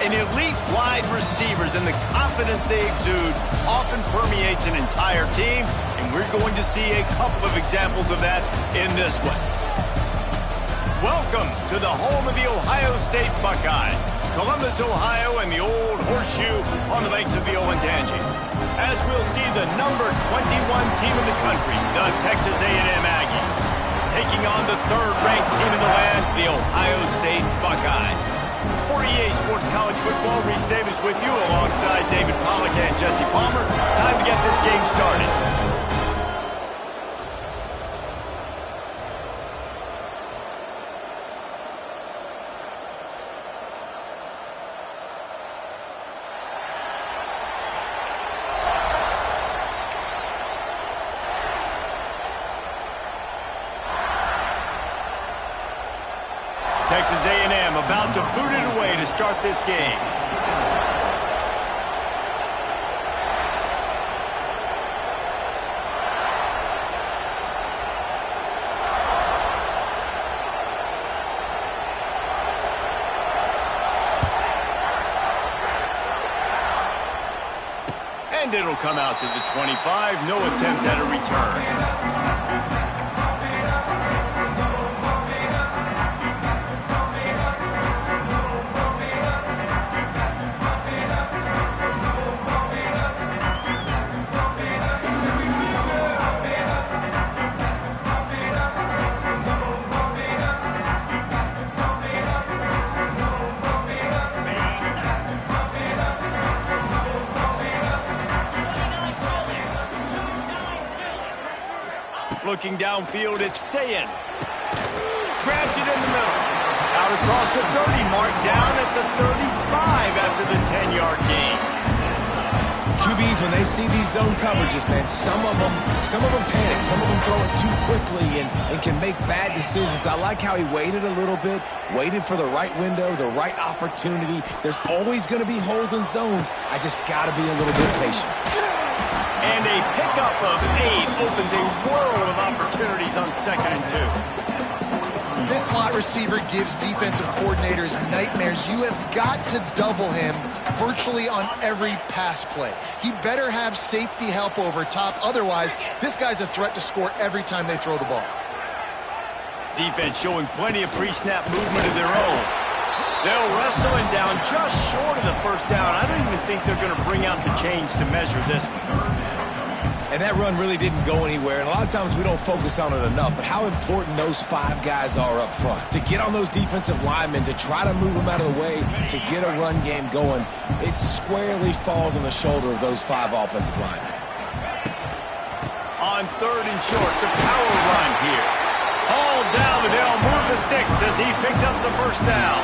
An elite wide receivers and the confidence they exude often permeates an entire team, and we're going to see a couple of examples of that in this one. Welcome to the home of the Ohio State Buckeyes, Columbus, Ohio, and the Old Horseshoe on the banks of the Olentangy. As we'll see the number 21 team in the country, the Texas A&M Aggies, taking on the third-ranked team in the land, the Ohio State Buckeyes. For EA Sports College Football, Reese Davis with you alongside David Pollack and Jesse Palmer. Time to get this game started. Texas A&M about to boot it away to start this game. And it'll come out to the 25. No attempt at a return. Looking downfield, it's Sayin. Grabs it in the middle. Out across the 30, marked down at the 35 after the 10-yard gain. QBs, when they see these zone coverages, man, some of them panic. Some of them throw it too quickly and can make bad decisions. I like how he waited a little bit, waited for the right window, the right opportunity. There's always going to be holes in zones. I just got to be a little bit patient. And a pickup of 8 opens a world of opportunities on 2nd and 2. This slot receiver gives defensive coordinators nightmares. You have got to double him virtually on every pass play. He better have safety help over top. Otherwise, this guy's a threat to score every time they throw the ball. Defense showing plenty of pre-snap movement of their own. They'll wrestle him down just short of the first down. I don't even think they're going to bring out the chains to measure this one. And that run really didn't go anywhere. And a lot of times we don't focus on it enough. But how important those 5 guys are up front. To get on those defensive linemen, to try to move them out of the way, to get a run game going, it squarely falls on the shoulder of those 5 offensive linemen. On 3rd and short, the power run here. Hauled down, but they'll move the sticks as he picks up the first down.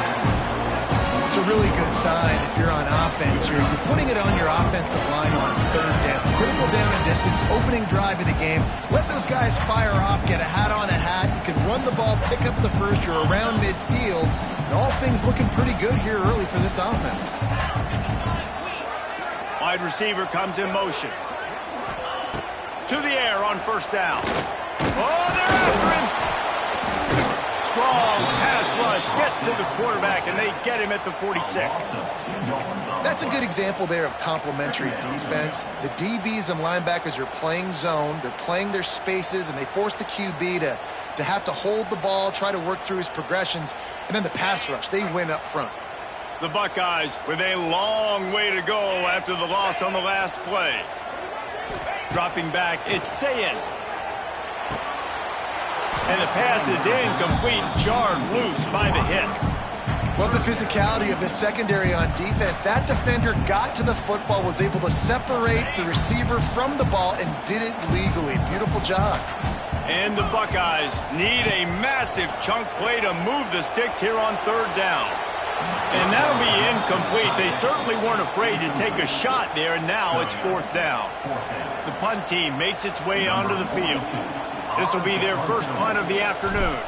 It's a really good sign if you're on offense. You're putting it on your offensive line on 3rd down. Critical down and distance, opening drive of the game. Let those guys fire off, get a hat on a hat. You can run the ball, pick up the first. You're around midfield. And all things looking pretty good here early for this offense. Wide receiver comes in motion. To the air on 1st down. Oh, they're after him. Strong pass rush gets to the quarterback, and they get him at the 46. That's a good example there of complementary defense. The DBs and linebackers are playing zone. They're playing their spaces, and they force the QB to have to hold the ball, try to work through his progressions. And then the pass rush, they win up front. The Buckeyes with a long way to go after the loss on the last play. Dropping back, it's Sayin. And the pass is incomplete, jarred loose by the hit. Love the physicality of the secondary on defense. That defender got to the football, was able to separate the receiver from the ball, and did it legally. Beautiful job. And the Buckeyes need a massive chunk play to move the sticks here on 3rd down. And that'll be incomplete. They certainly weren't afraid to take a shot there, and now it's 4th down. The punt team makes its way onto the field. This will be their first punt of the afternoon.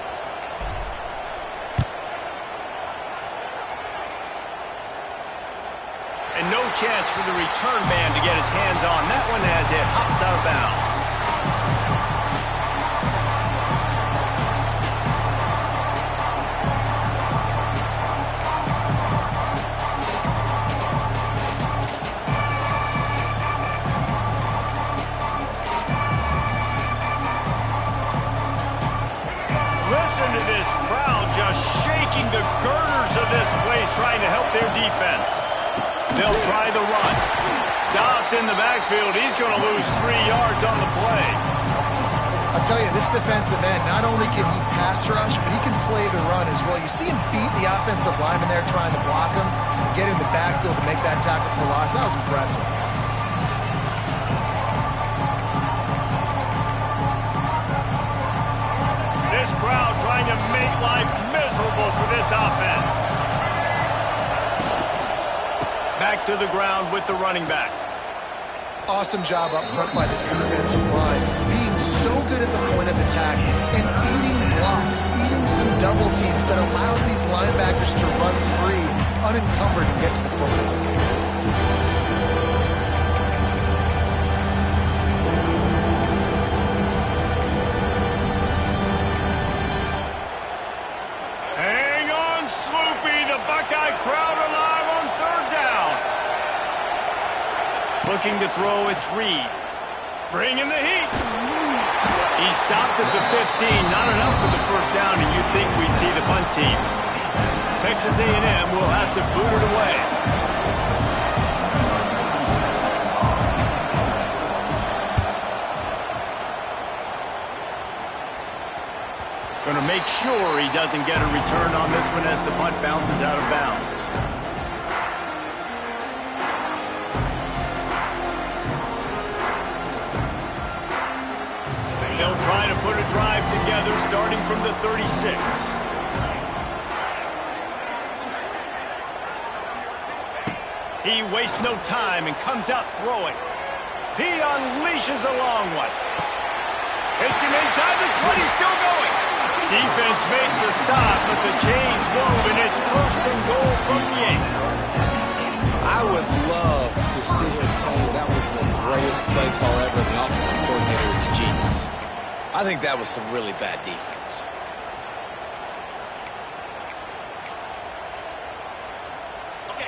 And no chance for the return man to get his hands on that one as it hops out of bounds. They'll try the run. Stopped in the backfield. He's going to lose 3 yards on the play. I'll tell you, this defensive end, not only can he pass rush, but he can play the run as well. You see him beat the offensive lineman there trying to block him, get in the backfield to make that tackle for loss. That was impressive. This crowd trying to make life miserable for this offense. Back to the ground with the running back. Awesome job up front by this defensive line, being so good at the point of attack and eating blocks, eating some double teams that allows these linebackers to run free, unencumbered, and get to the football. Hang on, Sloopy, the Buckeye crowd alive on 3rd down. Looking to throw, it's Reed. Bringing the heat. He stopped at the 15. Not enough for the 1st down, and you'd think we'd see the punt team. Texas A&M will have to boot it away. Going to make sure he doesn't get a return on this one as the punt bounces out of bounds. They'll try to put a drive together starting from the 36. He wastes no time and comes out throwing. He unleashes a long one. Hits him inside the 20, still going. Defense makes a stop, but the chains move, and it's 1st and goal from the 8. I would love to sit here and tell you that was the greatest play call ever. The offensive coordinator is a genius. I think that was some really bad defense.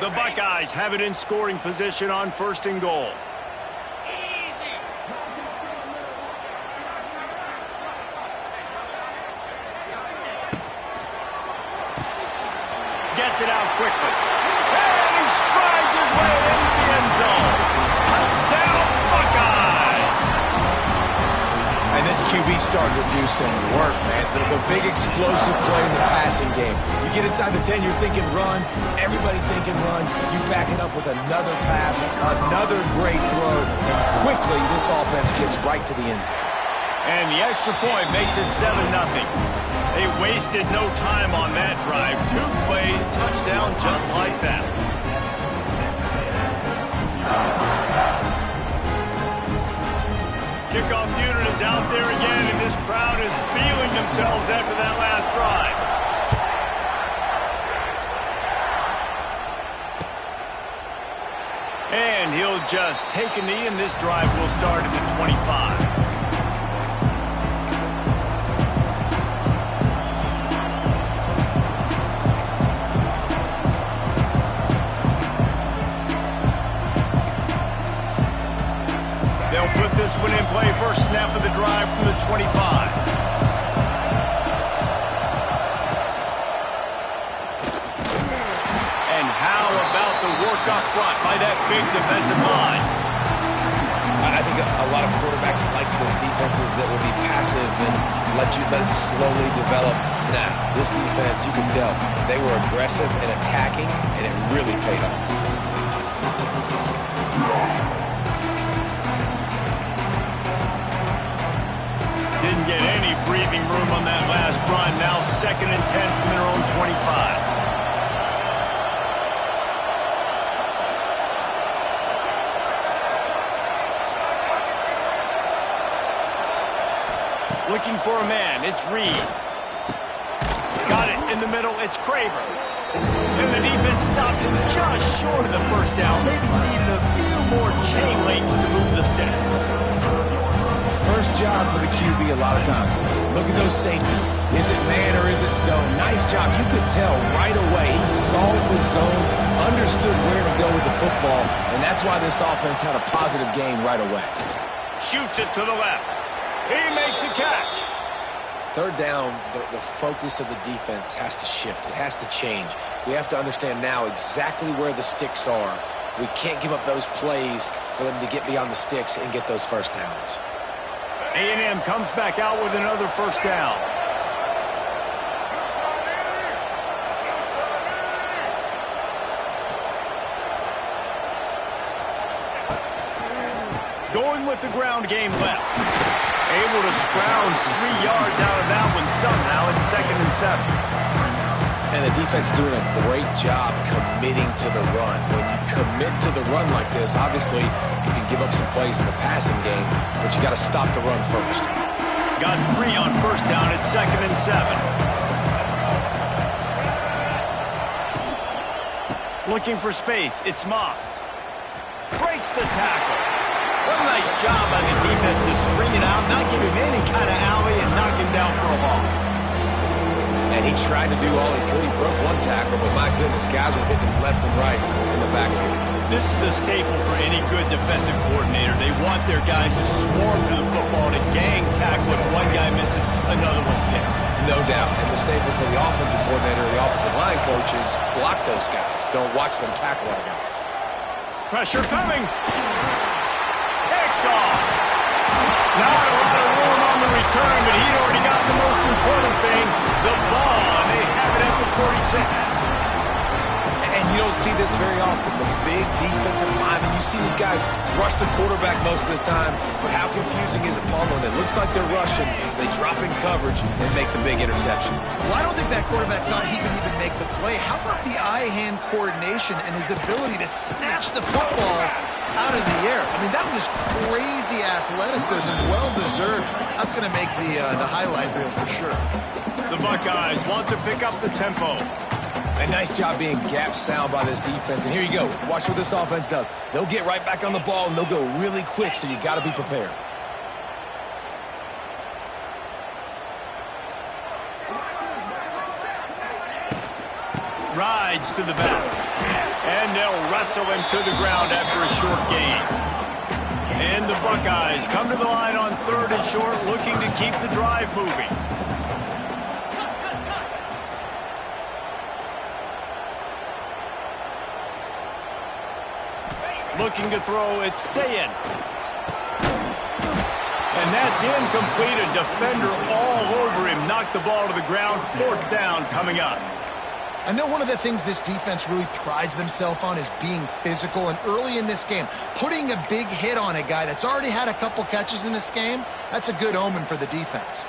The Buckeyes have it in scoring position on 1st and goal. Gets it out quickly. And he strides his way into the end zone. Touchdown, Buckeyes! And this QB started to do some work, man. The big explosive play in the passing game. You get inside the 10, you're thinking run. Everybody thinking run. You back it up with another pass, another great throw. And quickly, this offense gets right to the end zone. And the extra point makes it 7-0. They wasted no time on that drive. 2 plays, touchdown just like that. Kickoff unit is out there again, and this crowd is feeling themselves after that last drive. And he'll just take a knee, and this drive will start at the 25. Put this one in play, first snap of the drive from the 25. And how about the work up front by that big defensive line? I think a lot of quarterbacks like those defenses that will be passive and let it slowly develop. Nah, this defense, you can tell, they were aggressive and attacking, and it really paid off. Didn't get any breathing room on that last run. Now 2nd and 10 from their own 25. Looking for a man. It's Reed. Got it in the middle. It's Craver. And the defense stops him just short of the 1st down. Maybe needed a few more chain links to move the stats. First job for the QB a lot of times. Look at those safeties. Is it man or is it zone? Nice job. You could tell right away he saw it was zone, understood where to go with the football, and that's why this offense had a positive gain right away. Shoots it to the left. He makes a catch. 3rd down, the focus of the defense has to shift. It has to change. We have to understand now exactly where the sticks are We can't give up those plays for them to get beyond the sticks and get those first downs. A&M comes back out with another first down. Going with the ground game left. Able to scrounge 3 yards out of that one somehow. It's 2nd and 7. And the defense doing a great job committing to the run. When you commit to the run like this, obviously you can give up some plays in the passing game, but you got to stop the run first. Got 3 on first down at 2nd and 7. Looking for space. It's Moss. Breaks the tackle. What a nice job by the defense to string it out, not give him any kind of alley, and knock him down for a loss. And he tried to do all he could. He broke one tackle, but my goodness, guys were hitting him left and right in the backfield. This is a staple for any good defensive coordinator. They want their guys to swarm to the football, to gang tackle. If one guy misses, another one's there. No doubt. And the staple for the offensive coordinator, the offensive line coaches, block those guys. Don't watch them tackle our guys. Pressure coming. Picked off. Not a lot of room on the return, but he'd already got the most important thing, the ball, and they have it at the 46. And you don't see this very often. The big defensive linemen, you see these guys rush the quarterback most of the time, but how confusing is it, Paul, when it looks like they're rushing, they drop in coverage and make the big interception? Well, I don't think that quarterback thought he could even make the play. How about the eye-hand coordination and his ability to snatch the football out of the air? I mean, that was crazy athleticism, well-deserved. That's going to make the highlight reel for sure. The Buckeyes want to pick up the tempo. A nice job being gap sound by this defense. And here you go. Watch what this offense does. They'll get right back on the ball, and they'll go really quick, so you got to be prepared. Rides to the back. And they'll wrestle him to the ground after a short gain. And the Buckeyes come to the line on 3rd and short, looking to keep the drive moving. Looking to throw, it's Sayin. And that's incomplete. A defender all over him. Knocked the ball to the ground. 4th down coming up. I know one of the things this defense really prides themselves on is being physical, and early in this game, putting a big hit on a guy that's already had a couple catches in this game, that's a good omen for the defense.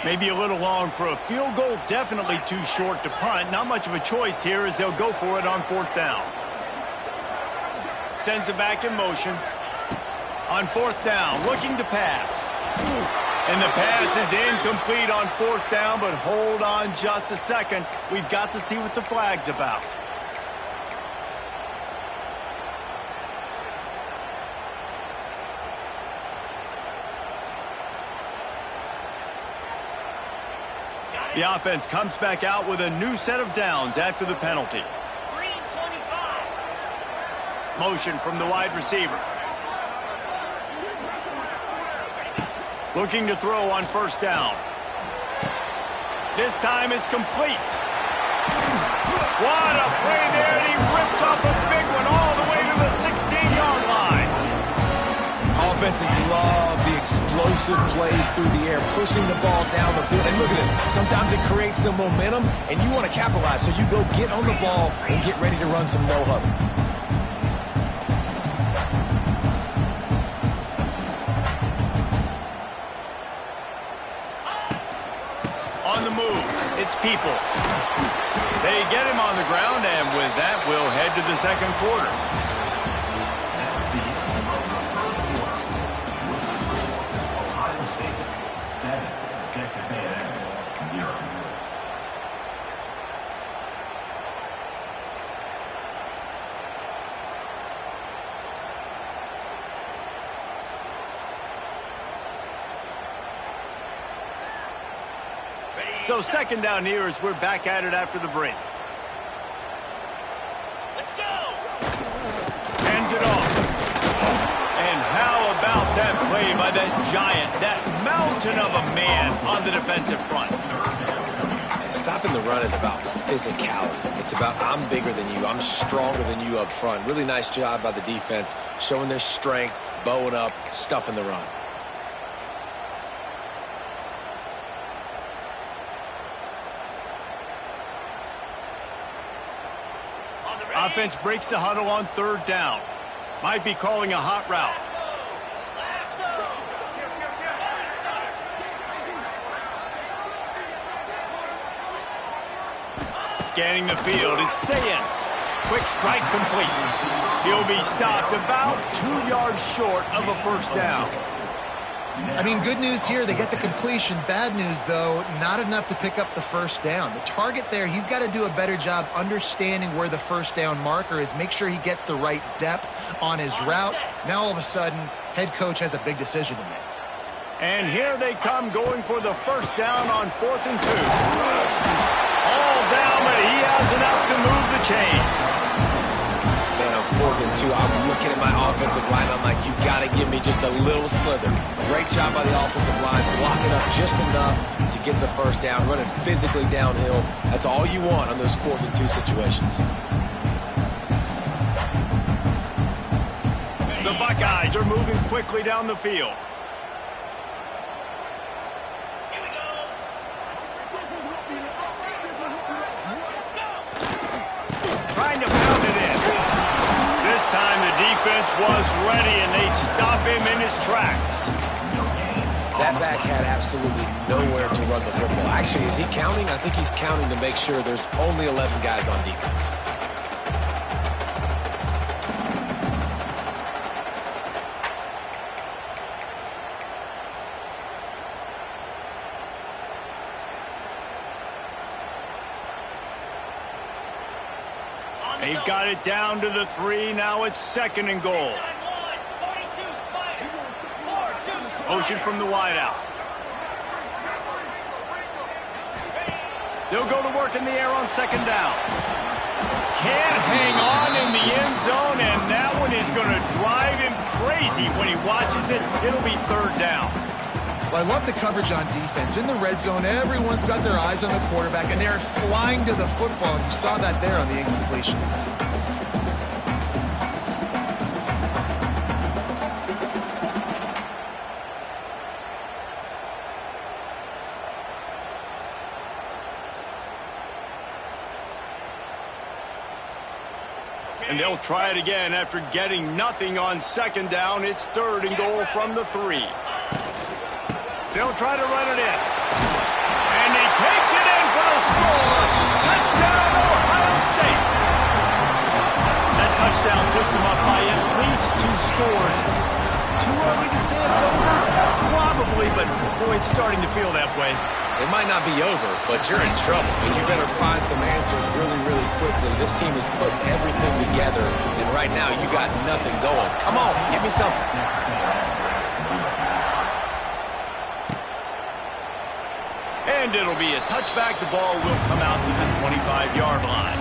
Maybe a little long for a field goal. Definitely too short to punt. Not much of a choice here as they'll go for it on 4th down. Sends it back in motion. On 4th down, looking to pass. And the pass is incomplete on 4th down, but hold on just a second. We've got to see what the flag's about. The offense comes back out with a new set of downs after the penalty. Motion from the wide receiver. Looking to throw on 1st down. This time it's complete. What a play there, and he rips off a big one all the way to the 16-yard line. Offenses love the explosive plays through the air, pushing the ball down the field. And look at this. Sometimes it creates some momentum, and you want to capitalize, so you go get on the ball and get ready to run some no-huddle. On the move, it's Peoples. They get him on the ground, and with that, we'll head to the 2nd quarter. Ohio State 7, Texas A&M 0. So 2nd down here as we're back at it after the break. Let's go! Hands it off. And how about that play by that giant, that mountain of a man on the defensive front? stopping the run is about physicality. It's about I'm bigger than you, I'm stronger than you up front. Really nice job by the defense, showing their strength, bowing up, stuffing the run. Offense breaks the huddle on third down. Might be calling a hot route. Scanning the field, it's Sayin. Quick strike complete. He'll be stopped about 2 yards short of a first down. I mean, good news here, they get the completion. Bad news, though, not enough to pick up the first down. The target there, he's got to do a better job understanding where the first down marker is, make sure he gets the right depth on his route. Now, all of a sudden, head coach has a big decision to make. And here they come going for the first down on 4th and 2. All down, but he has enough to move the chains. Man, on 4th and 2, I'm looking at my offensive line. I'm like, you got to give me just a little slither. Great job by the offensive line, blocking up just enough to get the first down, running physically downhill. That's all you want on those 4th and 2 situations. The Buckeyes are moving quickly down the field. Trying to pound it in. This time the defense was ready and they stop him in his tracks. That back had absolutely nowhere to run the football. Actually, is he counting? I think he's counting to make sure there's only 11 guys on defense. They've got it down to the 3. Now it's 2nd and goal. Motion from the wideout. They'll go to work in the air on 2nd down. Can't hang on in the end zone, and that one is going to drive him crazy when he watches it. It'll be 3rd down. Well, I love the coverage on defense. In the red zone, everyone's got their eyes on the quarterback, and they're flying to the football. And you saw that there on the incompletion. And they'll try it again after getting nothing on 2nd down. It's 3rd and goal from the 3. They'll try to run it in. And he takes it in for the score. Touchdown, Ohio State. That touchdown puts them up by at least 2 scores. Too early to say it's over? Probably, but boy, it's starting to feel that way. It might not be over, but you're in trouble, and you better find some answers really, really quickly. This team is putting everything together, and right now you got nothing going. Come on, give me something. And it'll be a touchback. The ball will come out to the 25-yard line.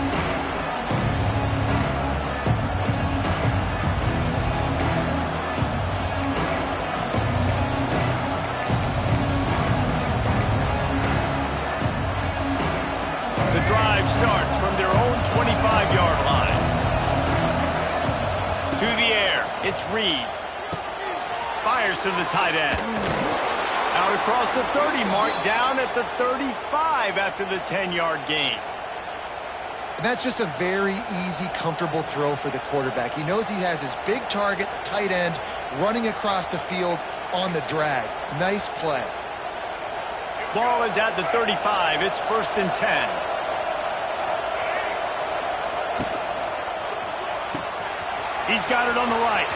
The drive starts from their own 25-yard line. To the air, it's Reed. Fires to the tight end. Out across the 30 mark, down at the 35 after the 10-yard gain. And that's just a very easy, comfortable throw for the quarterback. He knows he has his big target, the tight end, running across the field on the drag. Nice play. Ball is at the 35. It's 1st and 10. He's got it on the right.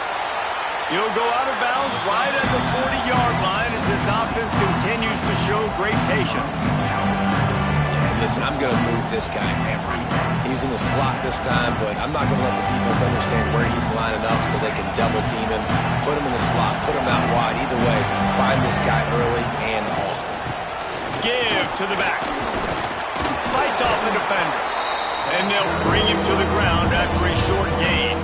He'll go out of bounds right at the 40-yard line as this offense continues to show great patience. Yeah, and listen, I'm going to move this guy everywhere. He's in the slot this time, but I'm not going to let the defense understand where he's lining up so they can double team him, put him in the slot, put him out wide. Either way, find this guy early and often. Give to the back. Fights off the defender. And they'll bring him to the ground after a short gain.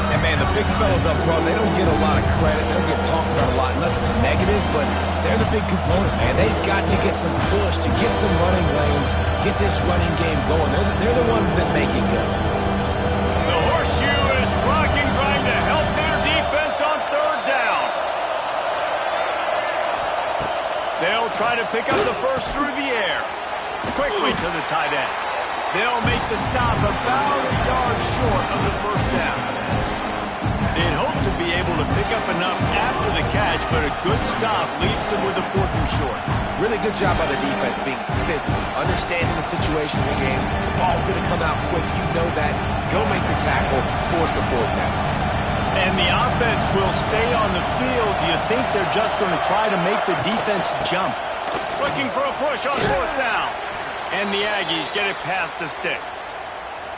And man, the big fellas up front, they don't get a lot of credit. They don't get talked about a lot unless it's negative, but they're they're the big component, man. They've got to get some push, to get some running lanes, get this running game going. They're the ones that make it go. The horseshoe is rocking, trying to help their defense on third down. They'll try to pick up the first through the air. Quickly to the tight end. They'll make the stop about a yard short of the first down. They'd hope to be able to pick up enough after the catch, but a good stop leaves them with a 4th and short. Really good job by the defense being physical, understanding the situation in the game. The ball's going to come out quick. You know that. Go make the tackle, force the 4th down. And the offense will stay on the field. Do you think they're just going to try to make the defense jump? Looking for a push on 4th down. And the Aggies get it past the sticks.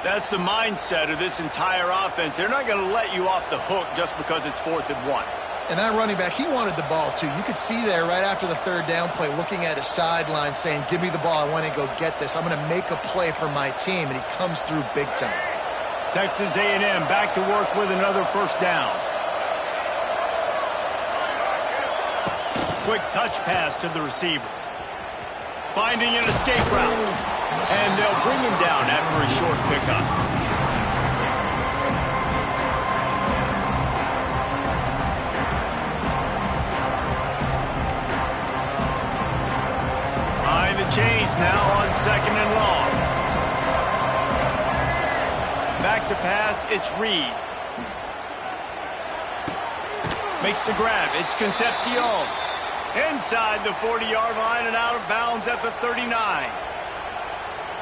That's the mindset of this entire offense. They're not going to let you off the hook just because it's 4th and 1. And that running back, he wanted the ball too. You could see there right after the 3rd down play, looking at his sideline saying, give me the ball, I want to go get this. I'm going to make a play for my team, and he comes through big time. Texas A&M back to work with another 1st down. Quick touch pass to the receiver. Finding an escape route. And they'll bring him down after a short pickup. Behind the chains now on 2nd and long. Back to pass, it's Reed. Makes the grab, it's Concepcion. Inside the 40-yard line and out of bounds at the 39.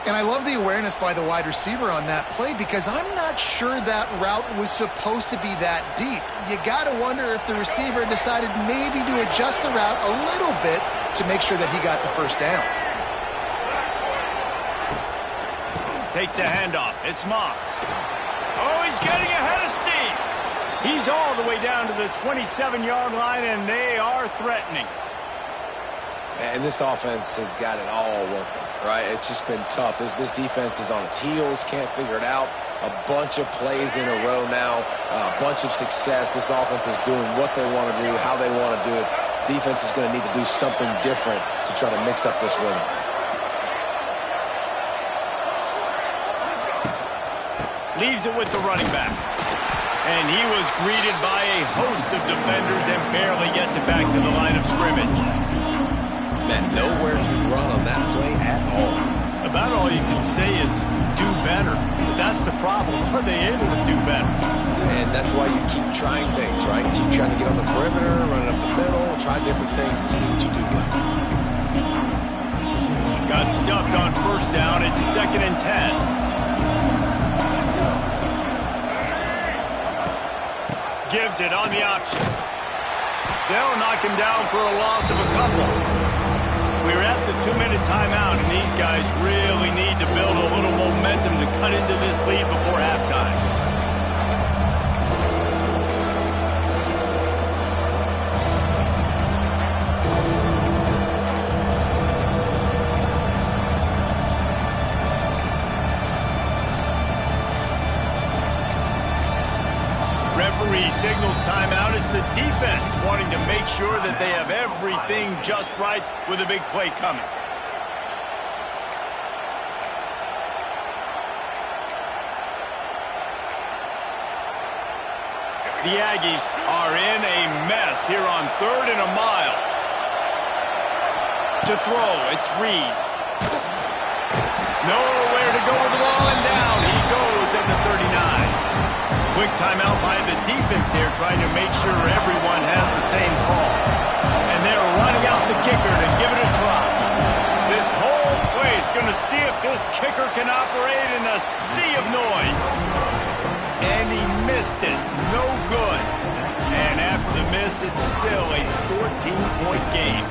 And I love the awareness by the wide receiver on that play, because I'm not sure that route was supposed to be that deep. You got to wonder if the receiver decided maybe to adjust the route a little bit to make sure that he got the 1st down. Takes the handoff. It's Moss. Oh, he's getting ahead of steam. He's all the way down to the 27-yard line, and they are threatening. And this offense has got it all working, right? It's just been tough. This defense is on its heels, can't figure it out. A bunch of plays in a row now, a bunch of success. This offense is doing what they want to do, how they want to do it. Defense is going to need to do something different to try to mix up this rhythm. Leaves it with the running back. And he was greeted by a host of defenders and barely gets it back to the line of scrimmage. And nowhere to run on that play at all. About all you can say is do better. But that's the problem. Are they able to do better? And that's why you keep trying things, right? Keep trying to get on the perimeter, run it up the middle, try different things to see what you do well. Got stuffed on 1st down. It's 2nd and 10. Gives it on the option. They'll knock him down for a loss of a couple. We're at the 2-minute timeout, and these guys really need to build a little momentum to cut into this lead before halftime. Referee signals timeout. It's the defense wanting to make sure that they have everything just right with a big play coming. The Aggies are in a mess here on 3rd and a mile. To throw, it's Reed. Nowhere to go with the ball, and down he goes at the 39. Quick timeout by the defense here, trying to make sure everyone has the same call. And they're running out the kicker to give it a try. This whole place going to see if this kicker can operate in the sea of noise. And he missed it. No good. And after the miss, it's still a 14-point game.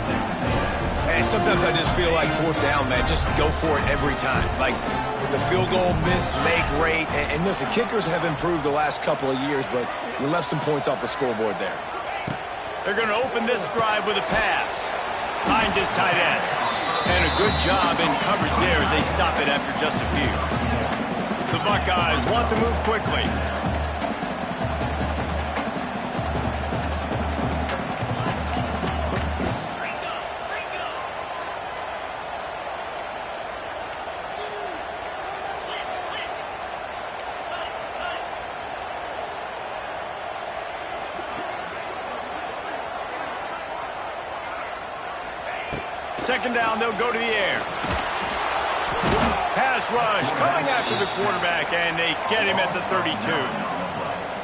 And sometimes I just feel like 4th down, man, just go for it every time. Like the field goal miss, make rate. And listen, kickers have improved the last couple of years, but you left some points off the scoreboard there. They're going to open this drive with a pass. Finds his tight end. And a good job in coverage there as they stop it after just a few. The Buckeyes want to move quickly. second down, they'll go to the air. Pass rush coming after the quarterback, and they get him at the 32.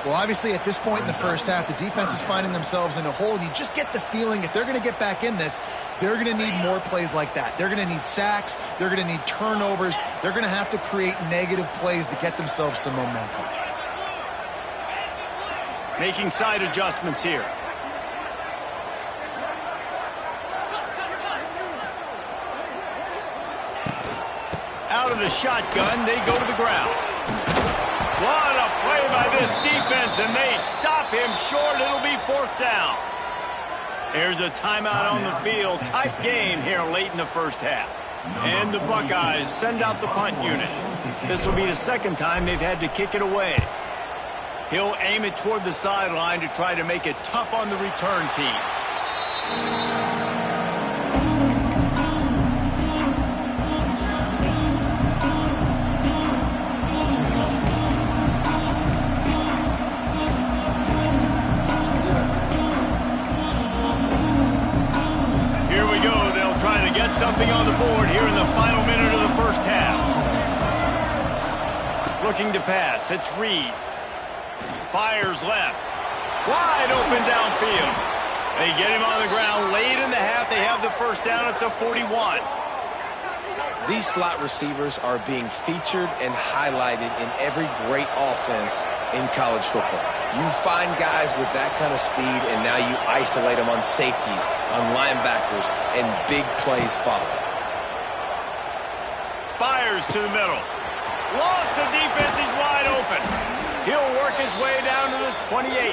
Well, obviously, at this point in the first half, the defense is finding themselves in a hole, and you just get the feeling if they're going to get back in this, they're going to need more plays like that. They're going to need sacks. They're going to need turnovers. They're going to have to create negative plays to get themselves some momentum. Making side adjustments here. Out of the shotgun, they go to the ground. What a play by this defense, and they stop him short. It'll be fourth down. There's a timeout on the field. Tight game here late in the first half. And the Buckeyes send out the punt unit. This will be the second time they've had to kick it away. He'll aim it toward the sideline to try to make it tough on the return team. Something on the board here in the final minute of the first half. Looking to pass. It's Reed. Fires left. Wide open downfield. They get him on the ground late in the half. They have the first down at the 41. These slot receivers are being featured and highlighted in every great offense in college football. You find guys with that kind of speed, and now you isolate them on safeties, on linebackers, and big plays follow. Fires to the middle. Lost the defense. He's wide open. He'll work his way down to the 28.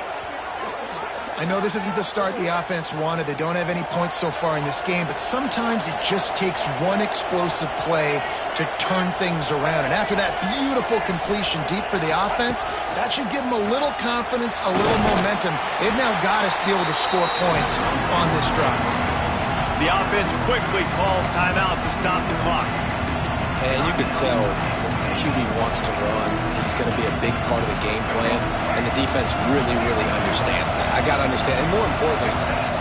I know this isn't the start the offense wanted. They don't have any points so far in this game, but sometimes it just takes one explosive play to turn things around. And after that beautiful completion deep for the offense, that should give them a little confidence, a little momentum. They've now got to be able to score points on this drive. The offense quickly calls timeout to stop the clock. And you can tell if the QB wants to run, he's going to be a big part of the game plan, and the defense really, really understands that. I got to understand, and more importantly,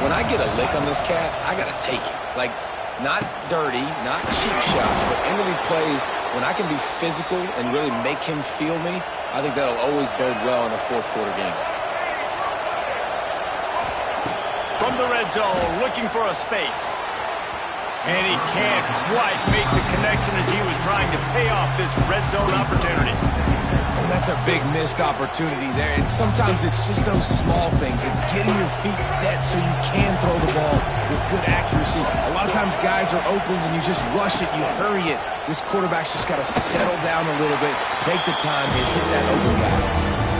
when I get a lick on this cat, I got to take it. Like, not dirty, not cheap shots, but end-of-league plays, when I can be physical and really make him feel me, I think that'll always bode well in a fourth quarter game. From the red zone, looking for a space. And he can't quite make the connection as he was trying to pay off this red zone opportunity. And that's a big missed opportunity there. And sometimes it's just those small things. It's getting your feet set so you can throw the ball with good accuracy. A lot of times guys are open and you just rush it, you hurry it. This quarterback's just got to settle down a little bit, take the time, and hit that open guy.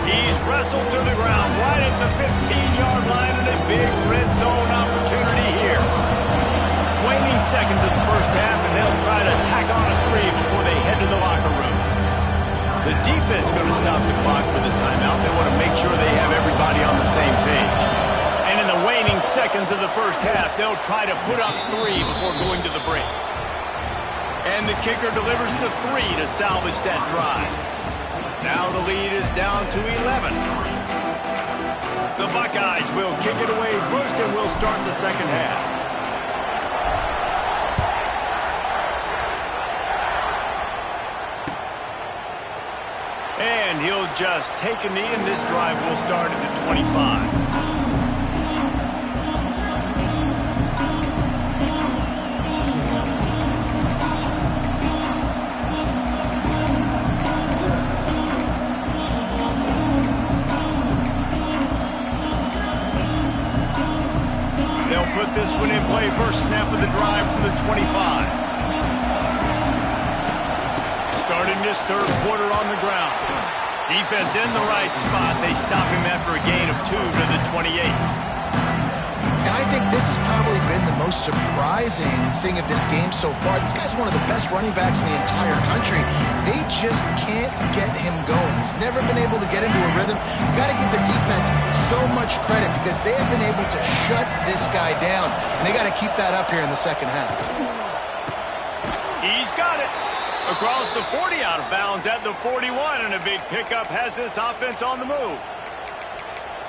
He's wrestled to the ground right at the 15-yard line, and a big red zone opportunity here. Waning seconds of the first half, and they'll try to tack on a 3 before they head to the locker room. The defense going to stop the clock with a timeout. They want to make sure they have everybody on the same page. And in the waning seconds of the first half, they'll try to put up 3 before going to the break. And the kicker delivers the 3 to salvage that drive. Now the lead is down to 11. The Buckeyes will kick it away first, and will start the second half. And he'll just take a knee, and this drive will start at the 25. They'll put this one in play. First snap of the drive from the 25. Starting this third quarter on the ground. Defense in the right spot. They stop him after a gain of 2 to the 28. And I think this has probably been the most surprising thing of this game so far. This guy's one of the best running backs in the entire country. They just can't get him going. He's never been able to get into a rhythm. You got to give the defense so much credit because they have been able to shut this guy down. And they got to keep that up here in the second half. He's got it. Across the 40, out of bounds at the 41, and a big pickup has this offense on the move.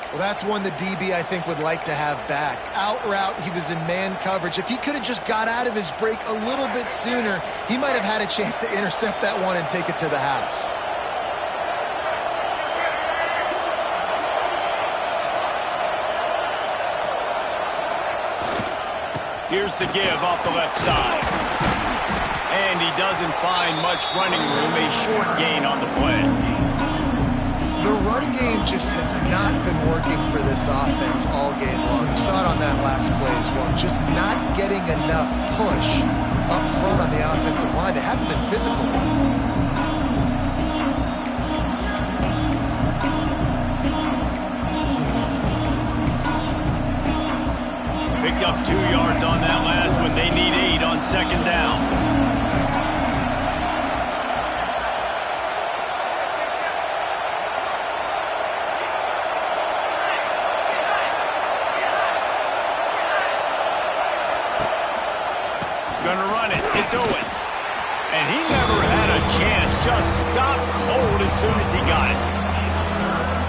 Well, that's one the DB, I think, would like to have back. Out route, he was in man coverage. If he could have just got out of his break a little bit sooner, he might have had a chance to intercept that one and take it to the house. Here's the give off the left side. And he doesn't find much running room, a short gain on the play. The run game just has not been working for this offense all game long. You saw it on that last play as well. Just not getting enough push up front on the offensive line. They haven't been physical. Picked up 2 yards on that last one. They need 8 on second down. Gonna run it. It's Owens. And he never had a chance. Just stopped cold as soon as he got it.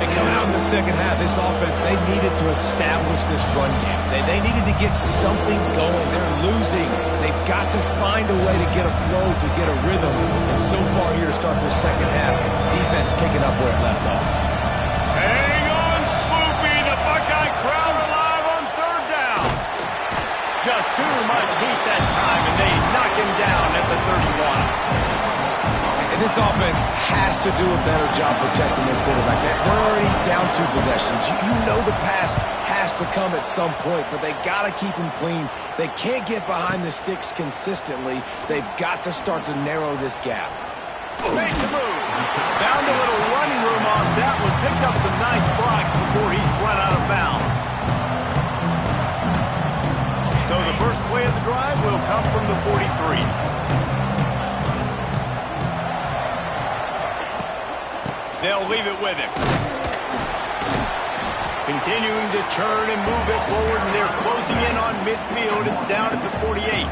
And coming out in the second half, this offense, they needed to establish this run game. They needed to get something going. They're losing. They've got to find a way to get a flow, to get a rhythm. And so far here to start the second half, defense picking up where it left off. Hang on, Swoopy. The Buckeye crowd alive on third down. Just too much heat that time, and they knock him down at the 31. And this offense has to do a better job protecting their quarterback. They're already down 2 possessions. You know the pass has to come at some point, but they got to keep him clean. They can't get behind the sticks consistently. They've got to start to narrow this gap. Makes a move. Found a little running room on that one. Picked up some nice blocks before he's run out of bounds. So the first play of the drive will come from the 43. They'll leave it with him. Continuing to churn and move it forward, and they're closing in on midfield. It's down at the 48.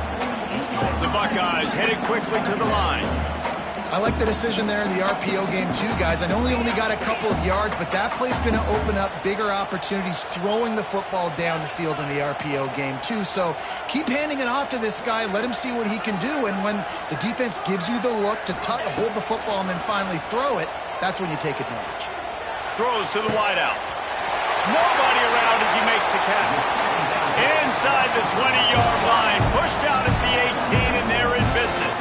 The Buckeyes headed quickly to the line. I like the decision there in the RPO game too, guys. I know they only got a couple of yards, but that play's going to open up bigger opportunities throwing the football down the field in the RPO game too. So keep handing it off to this guy. Let him see what he can do. And when the defense gives you the look to hold the football and then finally throw it, that's when you take advantage. Throws to the wideout. Nobody around as he makes the catch. Inside the 20-yard line. Pushed out at the 18, and they're in business.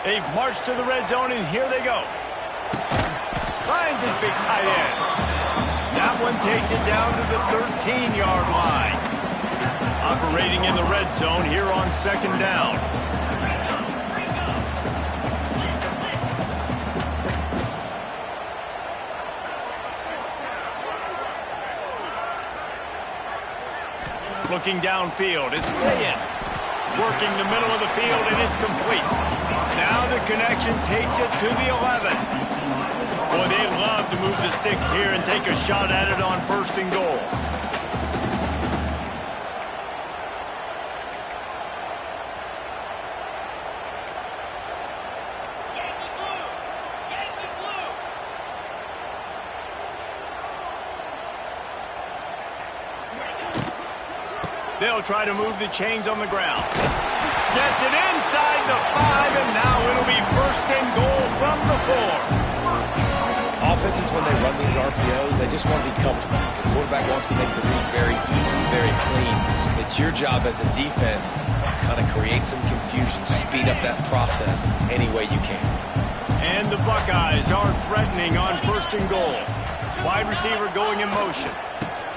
They've marched to the red zone, and here they go. Finds his big tight end. That one takes it down to the 13-yard line. Operating in the red zone here on second down. Looking downfield, it's Sayin. Working the middle of the field, and it's complete. Now the connection takes it to the 11. Boy, they'd love to move the sticks here and take a shot at it on first and goal. They'll try to move the chains on the ground. Gets it inside the 5, and now it'll be first and goal from the 4. Offenses, when they run these RPOs, they just want to be comfortable. The quarterback wants to make the read very easy, very clean. It's your job as a defense to kind of create some confusion, speed up that process any way you can. And the Buckeyes are threatening on first and goal. Wide receiver going in motion.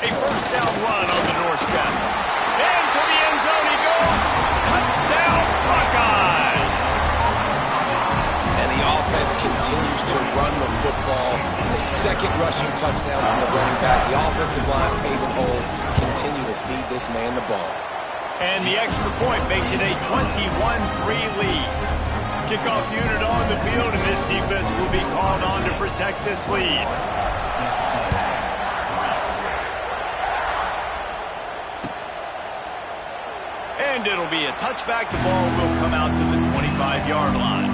A first down run on the doorstep. Into the end zone he goes. Touchdown, Buckeyes! And the offense continues to run the football. The second rushing touchdown from the running back. The offensive line paving holes. Continue to feed this man the ball. And the extra point makes it a 21-3 lead. Kickoff unit on the field, and this defense will be called on to protect this lead. And it'll be a touchback. The ball will come out to the 25-yard line.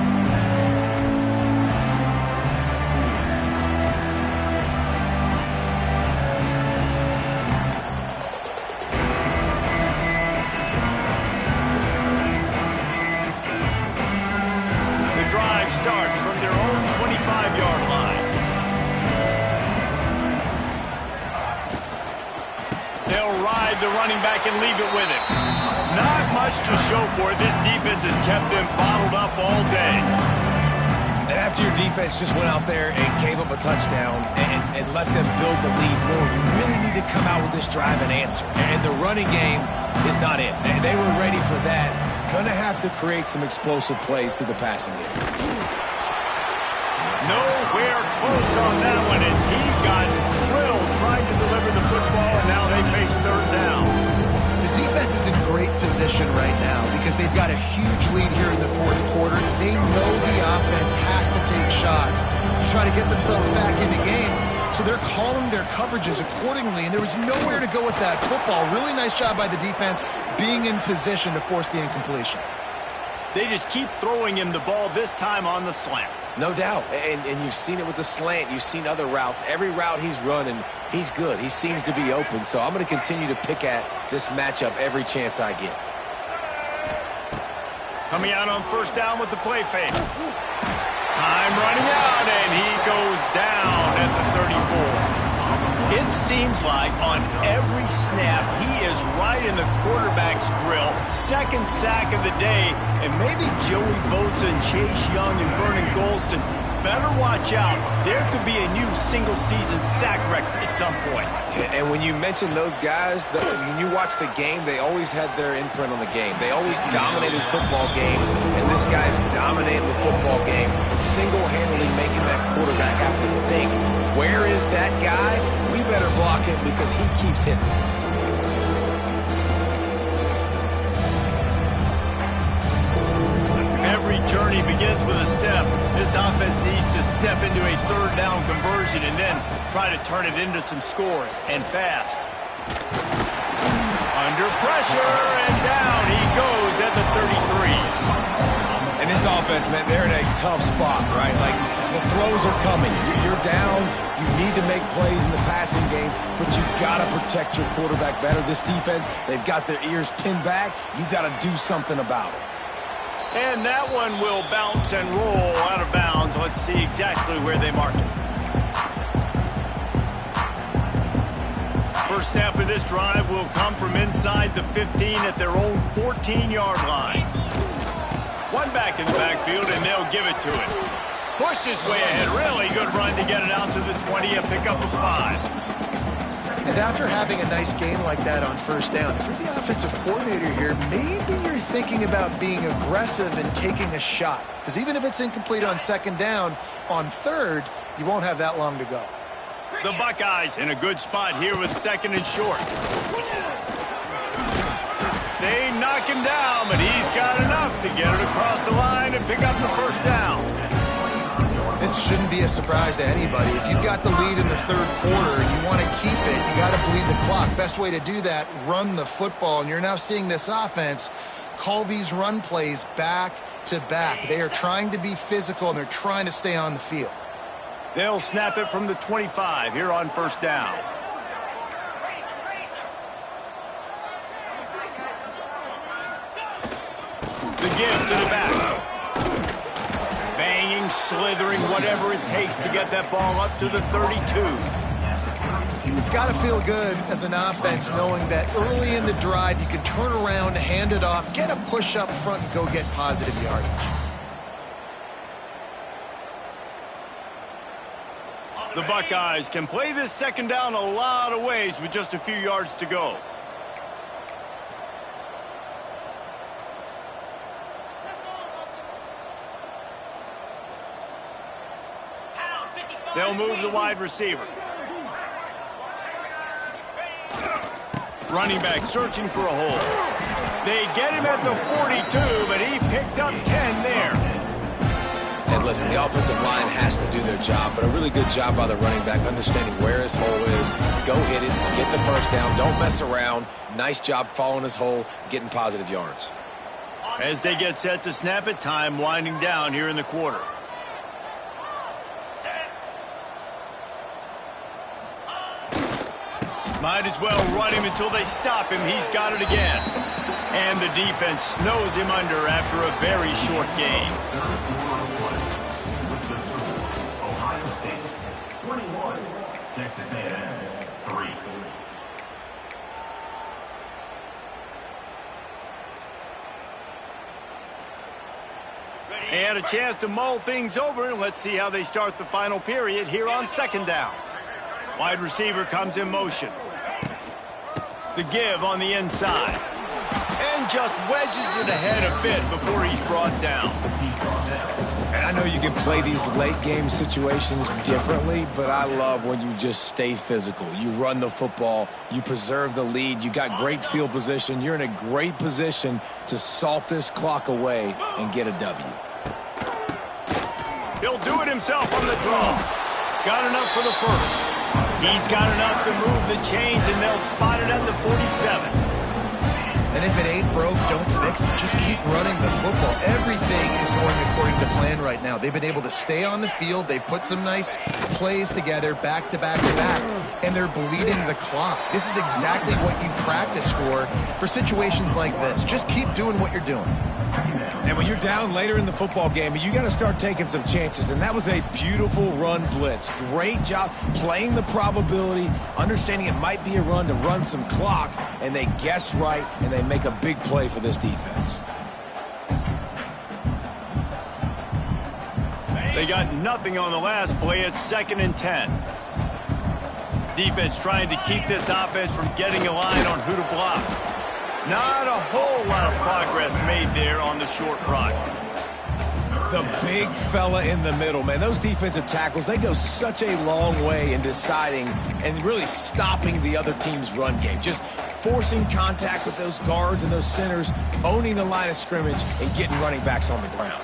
The drive starts from their own 25-yard line. They'll ride the running back and leave it with him. Not much to show for it. This defense has kept them bottled up all day. And after your defense just went out there and gave up a touchdown and let them build the lead more, you really need to come out with this drive and answer. And the running game is not it. They were ready for that. Gonna have to create some explosive plays through the passing game. Nowhere close on that one as he got drilled trying to deliver the football, and now they face third down. The defense is in great position right now because they've got a huge lead here in the fourth quarter. They know the offense has to take shots to try to get themselves back in the game. So they're calling their coverages accordingly, and there was nowhere to go with that football. Really nice job by the defense being in position to force the incompletion. They just keep throwing him the ball, this time on the slant. No doubt, and you've seen it with the slant. You've seen other routes. Every route he's running, he's good. He seems to be open, so I'm going to continue to pick at this matchup every chance I get. Coming out on first down with the play fake. Time running out, and he goes down at the 34. It seems like on every snap, he is right in the quarterback's grill. Second sack of the day, and maybe Joey Bosa and Chase Young and Vernon Golston better watch out. There could be a new single-season sack record at some point. And when you mention those guys, when you watch the game, they always had their imprint on the game. They always dominated football games, and this guy's dominating the football game, single-handedly making that quarterback have to think, where is that guy? We better block him because he keeps hitting. Every journey begins with a step. This offense needs to step into a third down conversion and then try to turn it into some scores, and fast. Under pressure, and down he goes at the 33. And this offense, man, they're in a tough spot, right? Like, the throws are coming. You're down. You need to make plays in the passing game, but you've got to protect your quarterback better. This defense, they've got their ears pinned back. You've got to do something about it. And that one will bounce and roll out of bounds. Let's see exactly where they mark it. First snap of this drive will come from inside the 15 at their own 14-yard line. One back in the backfield, and they'll give it to it. Pushed his way ahead. Really good run to get it out to the 20, a pickup of 5. And after having a nice game like that on first down, if you're the offensive coordinator here, maybe you're thinking about being aggressive and taking a shot. Because even if it's incomplete on second down, on third, you won't have that long to go. The Buckeyes in a good spot here with second and short. They knock him down, but he's got enough to get it across the line and pick up the first down. This shouldn't be a surprise to anybody. If you've got the lead in the third quarter and you want to keep it, you got to bleed the clock. Best way to do that, run the football. And you're now seeing this offense call these run plays back to back. They are trying to be physical, and they're trying to stay on the field. They'll snap it from the 25 here on first down. The give to the back. Banging, slithering, whatever it takes to get that ball up to the 32. It's got to feel good as an offense knowing that early in the drive you can turn around, hand it off, get a push up front, and go get positive yardage. The Buckeyes can play this second down a lot of ways with just a few yards to go. They'll move the wide receiver. Running back searching for a hole. They get him at the 42, but he picked up 10 there. And listen, the offensive line has to do their job, but a really good job by the running back understanding where his hole is. Go hit it, get the first down, don't mess around. Nice job following his hole, getting positive yards. As they get set to snap it, time winding down here in the quarter. Might as well run him until they stop him. He's got it again. And the defense snows him under after a very short game. Ohio State 21, Texas A&M 3. And a chance to mull things over. Let's see how they start the final period here on second down. Wide receiver comes in motion. The give on the inside. And just wedges it ahead a bit before he's brought down. And I know you can play these late game situations differently, but I love when you just stay physical. You run the football, you preserve the lead, you got great field position, you're in a great position to salt this clock away and get a W. He'll do it himself on the draw. Got enough for the first. He's got enough to move the chains, and they'll spot it at the 47. And if it ain't broke, don't fix it. Just keep running the football. Everything is going according to plan right now. They've been able to stay on the field. They put some nice plays together, back to back to back, and they're bleeding the clock. This is exactly what you practice for situations like this. Just keep doing what you're doing. And when you're down later in the football game, you got to start taking some chances. And that was a beautiful run blitz. Great job playing the probability, understanding it might be a run to run some clock, and they guess right, and they make a big play for this defense. They got nothing on the last play. It's 2nd and 10. Defense trying to keep this offense from getting a line on who to block. Not a whole lot of progress made there on the short run. The big fella in the middle, man. Those defensive tackles, they go such a long way in deciding and really stopping the other team's run game. Just forcing contact with those guards and those centers, owning the line of scrimmage, and getting running backs on the ground.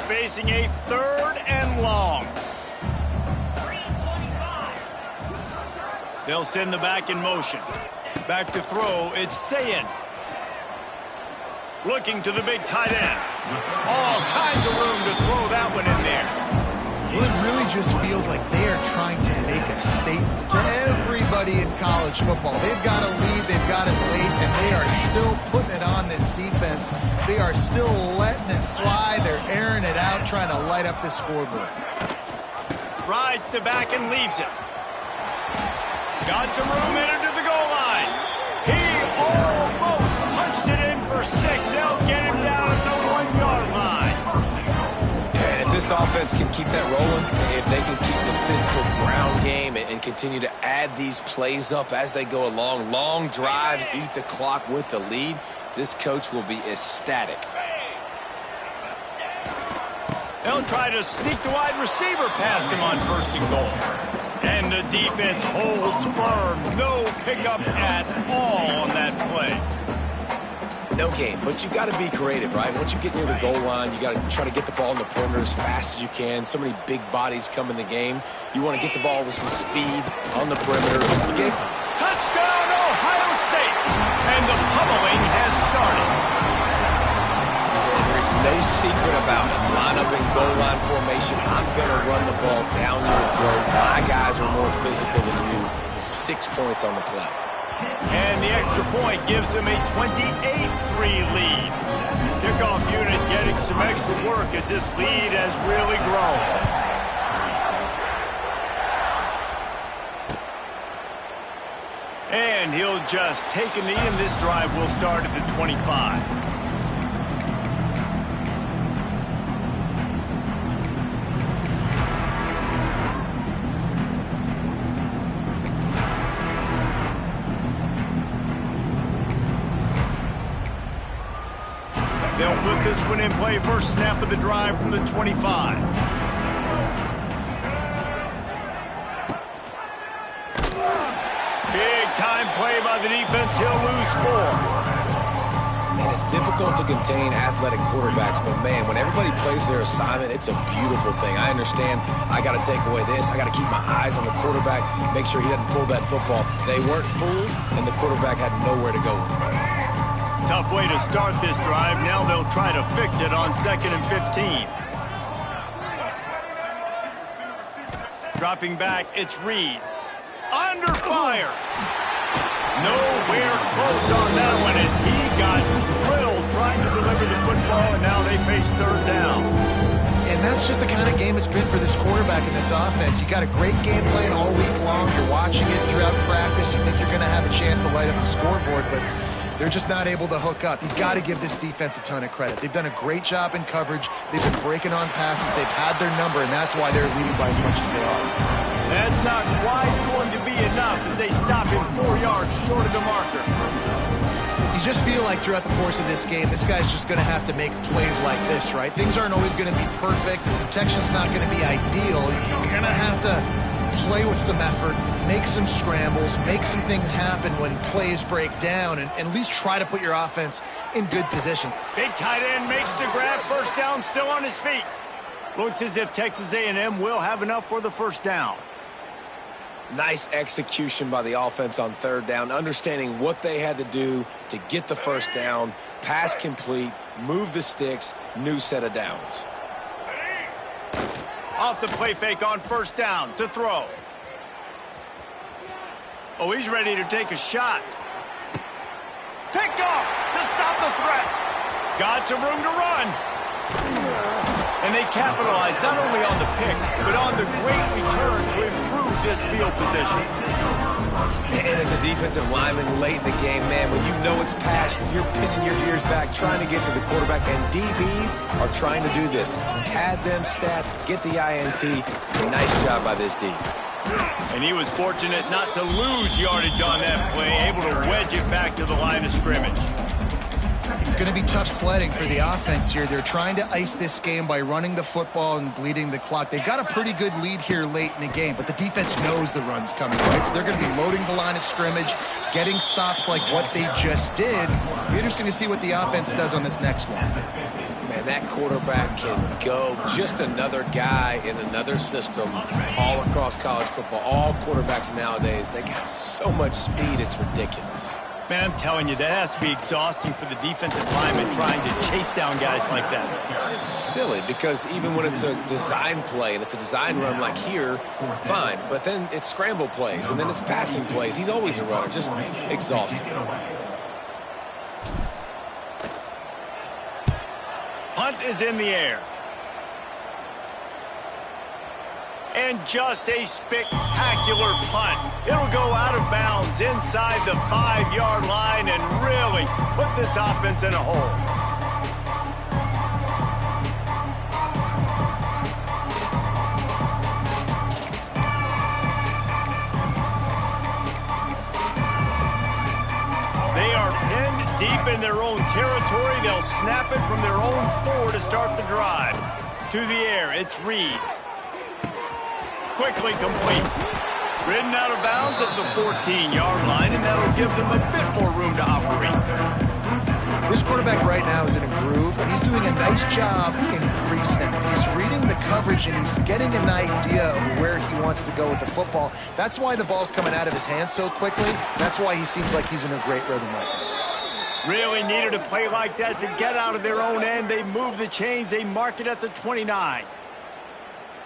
Facing a 3rd and long. They'll send the back in motion. Back to throw, it's Sayin. Looking to the big tight end. All kinds of room to throw that one in there. Well, it really just feels like they are trying to make a statement to everybody in college football. They've got a lead, they've got it late, and they are still putting it on this defense. They are still letting it fly. They're airing it out, trying to light up the scoreboard. Rides the back and leaves it. Got some room in to the goal line. He almost punched it in for 6. They'll get him down at the 1-yard line. And if this offense can keep that rolling, if they can keep the physical ground game and continue to add these plays up as they go along, long drives, eat the clock with the lead, this coach will be ecstatic. They'll try to sneak the wide receiver past him on 1st and goal. And the defense holds firm. No pickup at all on that play. No game, but you got to be creative, right? Once you get near the goal line, you got to try to get the ball in the perimeter as fast as you can. So many big bodies come in the game. You want to get the ball with some speed on the perimeter. Touchdown, Ohio State! And the pummeling has started. There's no secret about it. Line up in goal line formation. I'm going to run the ball down your throat. My guys are more physical than you. 6 points on the play. And the extra point gives them a 28-3 lead. Kickoff unit getting some extra work as this lead has really grown. And he'll just take a knee, and this drive will start at the 25. They'll put this one in play. First snap of the drive from the 25. defense, he'll lose 4. And it's difficult to contain athletic quarterbacks, but man, when everybody plays their assignment, it's a beautiful thing. I understand I got to take away this. I got to keep my eyes on the quarterback, make sure he doesn't pull that football. They weren't fooled, and the quarterback had nowhere to go with it. Tough way to start this drive. Now they'll try to fix it on 2nd and 15. Dropping back, it's Reed. Under fire. Nowhere close on that one as he got drilled trying to deliver the football, and now they face 3rd down. And that's just the kind of game it's been for this quarterback in this offense. You got a great game plan all week long. You're watching it throughout practice. You think you're going to have a chance to light up the scoreboard, but they're just not able to hook up. You got to give this defense a ton of credit. They've done a great job in coverage. They've been breaking on passes. They've had their number, and that's why they're leading by as much as they are. That's not quite going to be enough as they stop him 4 yards short of the marker. You just feel like throughout the course of this game, this guy's just going to have to make plays like this, right? Things aren't always going to be perfect. The protection's not going to be ideal. You're going to have to play with some effort, make some scrambles, make some things happen when plays break down, and at least try to put your offense in good position. Big tight end makes the grab. 1st down, still on his feet. Looks as if Texas A&M will have enough for the 1st down. Nice execution by the offense on 3rd down, understanding what they had to do to get the 1st down, pass complete, move the sticks, new set of downs. Off the play fake on 1st down to throw. Oh, he's ready to take a shot. Picked off to stop the threat. Got some room to run. And they capitalized not only on the pick, but on the great return to improve this field position. And as a defensive lineman late in the game, man, when you know it's passion, you're pinning your ears back, trying to get to the quarterback, and DBs are trying to do this. Pad them stats, get the INT. Nice job by this D. And he was fortunate not to lose yardage on that play, able to wedge it back to the line of scrimmage. It's going to be tough sledding for the offense here. They're trying to ice this game by running the football and bleeding the clock. They've got a pretty good lead here late in the game, but the defense knows the run's coming, right? So they're going to be loading the line of scrimmage, getting stops like what they just did. It'll be interesting to see what the offense does on this next one. Man, that quarterback can go. Just another guy in another system all across college football. All quarterbacks nowadays, they got so much speed, it's ridiculous. Man, I'm telling you, that has to be exhausting for the defensive lineman trying to chase down guys like that. It's silly because even when it's a design play and it's a design run like here, fine. But then it's scramble plays and then it's passing plays. He's always a runner. Just exhausting. Punt is in the air. And just a spectacular punt. It'll go out of bounds inside the 5-yard line and really put this offense in a hole. They are pinned deep in their own territory. They'll snap it from their own 4 to start the drive. To the air, it's Reed. Quickly complete. Ridden out of bounds at the 14-yard line, and that'll give them a bit more room to operate. This quarterback right now is in a groove, and he's doing a nice job in pre-snap. He's reading the coverage, and he's getting an idea of where he wants to go with the football. That's why the ball's coming out of his hands so quickly. That's why he seems like he's in a great rhythm right now. Really needed a play like that to get out of their own end. They move the chains. They mark it at the 29.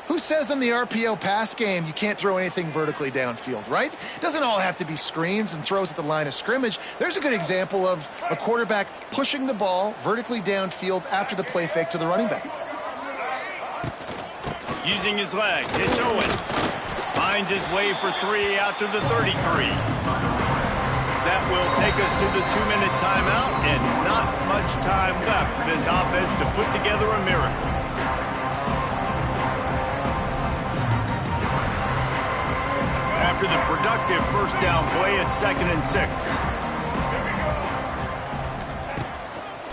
Who says in the RPO pass game you can't throw anything vertically downfield, right? It doesn't all have to be screens and throws at the line of scrimmage. There's a good example of a quarterback pushing the ball vertically downfield after the play fake to the running back. Using his legs, it's Owens. Finds his way for 3 out to the 33. That will take us to the 2-minute timeout, and not much time left for this offense to put together a miracle. After the productive 1st down play, it's 2nd and 6.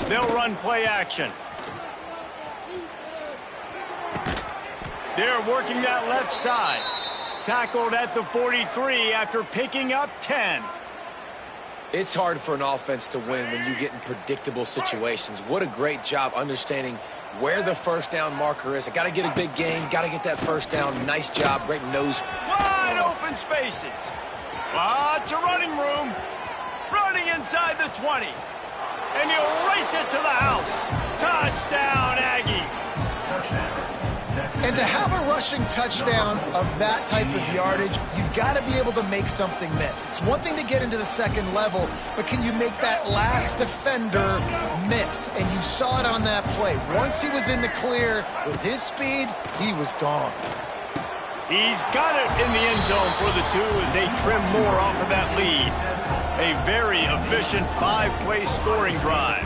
They'll run play action. They're working that left side. Tackled at the 43 after picking up 10. It's hard for an offense to win when you get in predictable situations. What a great job understanding where the first down marker is. I got to get a big gain, got to get that first down. Nice job, great nose. Wide open spaces. Lots of running room. Running inside the 20. And he'll race it to the house. Touchdown, Aggies. And to have a rushing touchdown of that type of yardage, you've got to be able to make something miss. It's one thing to get into the second level, but can you make that last defender miss? And you saw it on that play. Once he was in the clear with his speed, he was gone. He's got it in the end zone for the 2 as they trim more off of that lead. A very efficient 5-play scoring drive.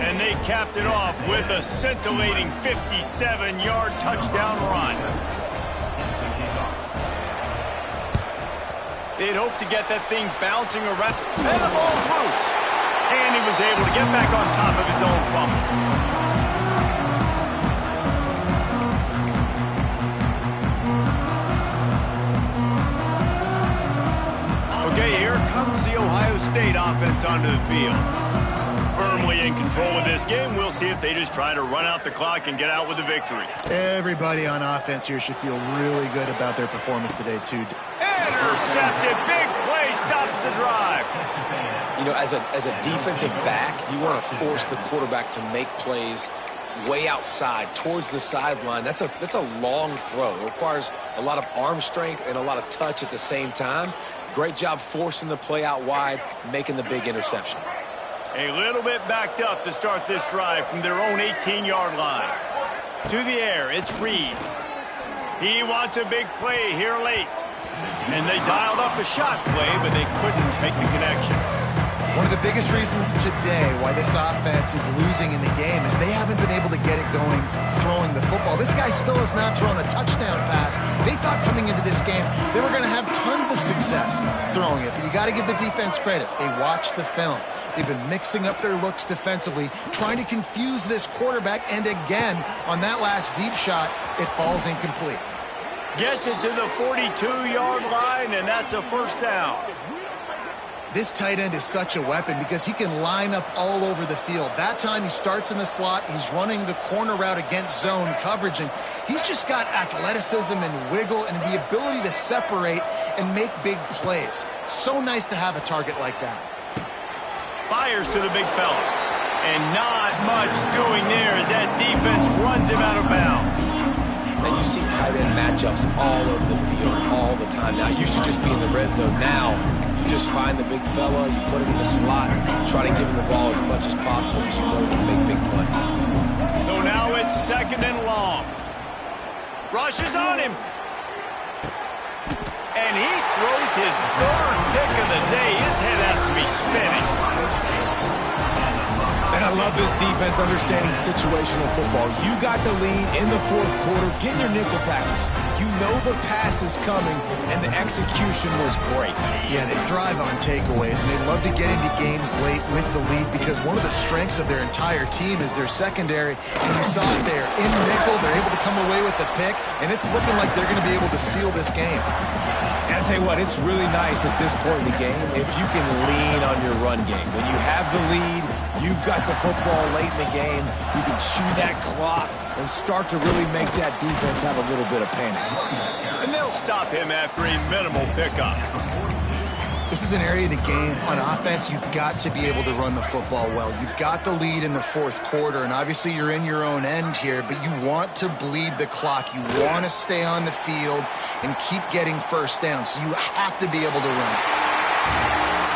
And they capped it off with a scintillating 57-yard touchdown run. They'd hoped to get that thing bouncing around. And the ball's loose. And he was able to get back on top of his own fumble. Okay, here comes the Ohio State offense onto the field. Firmly in control of this game. We'll see if they just try to run out the clock and get out with a victory. Everybody on offense here should feel really good about their performance today, too. Intercepted. Big play stops the drive. You know, as a defensive back, you want to force the quarterback to make plays way outside, towards the sideline. That's a long throw. It requires a lot of arm strength and a lot of touch at the same time. Great job forcing the play out wide, making the big interception. A little bit backed up to start this drive from their own 18-yard line. To the air, it's Reed. He wants a big play here late. And they dialed up a shot play, but they couldn't make the connection. One of the biggest reasons today why this offense is losing in the game is they haven't been able to get it going throwing the football. This guy still has not thrown a touchdown pass. They thought coming into this game they were going to have tons of success throwing it. But you got to give the defense credit. They watched the film. They've been mixing up their looks defensively, trying to confuse this quarterback. And again, on that last deep shot, it falls incomplete. Gets it to the 42-yard line, and that's a first down. This tight end is such a weapon because he can line up all over the field. That time he starts in the slot. He's running the corner route against zone coverage, and he's just got athleticism and wiggle and the ability to separate and make big plays. It's so nice to have a target like that. Fires to the big fella. And not much doing there as that defense runs him out of bounds. And you see tight end matchups all over the field all the time now. It used to just be in the red zone. Now you just find the big fella, you put him in the slot, try to give him the ball as much as possible because you know he can make big plays. So now it's 2nd and long. Rushes on him. And he throws his 3rd pick of the day. His head has to be spinning. And I love this defense understanding situational football. You got the lead in the 4th quarter. Get your nickel packages. You know the pass is coming, and the execution was great. Yeah, they thrive on takeaways, and they love to get into games late with the lead because one of the strengths of their entire team is their secondary. And you saw it there. In nickel, they're able to come away with the pick, and it's looking like they're going to be able to seal this game. And I'll tell you what, it's really nice at this point in the game if you can lean on your run game. When you have the lead, you've got the football late in the game, you can chew that clock and start to really make that defense have a little bit of panic. And they'll stop him after a minimal pickup. This is an area of the game on offense you've got to be able to run the football well. You've got the lead in the 4th quarter, and obviously you're in your own end here, but you want to bleed the clock. You want to stay on the field and keep getting first down, so you have to be able to run.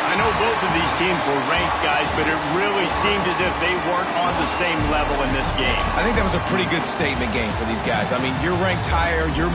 I know both of these teams were ranked, guys, but it really seemed as if they weren't on the same level in this game. I think that was a pretty good statement game for these guys. I mean, you're ranked higher, you're more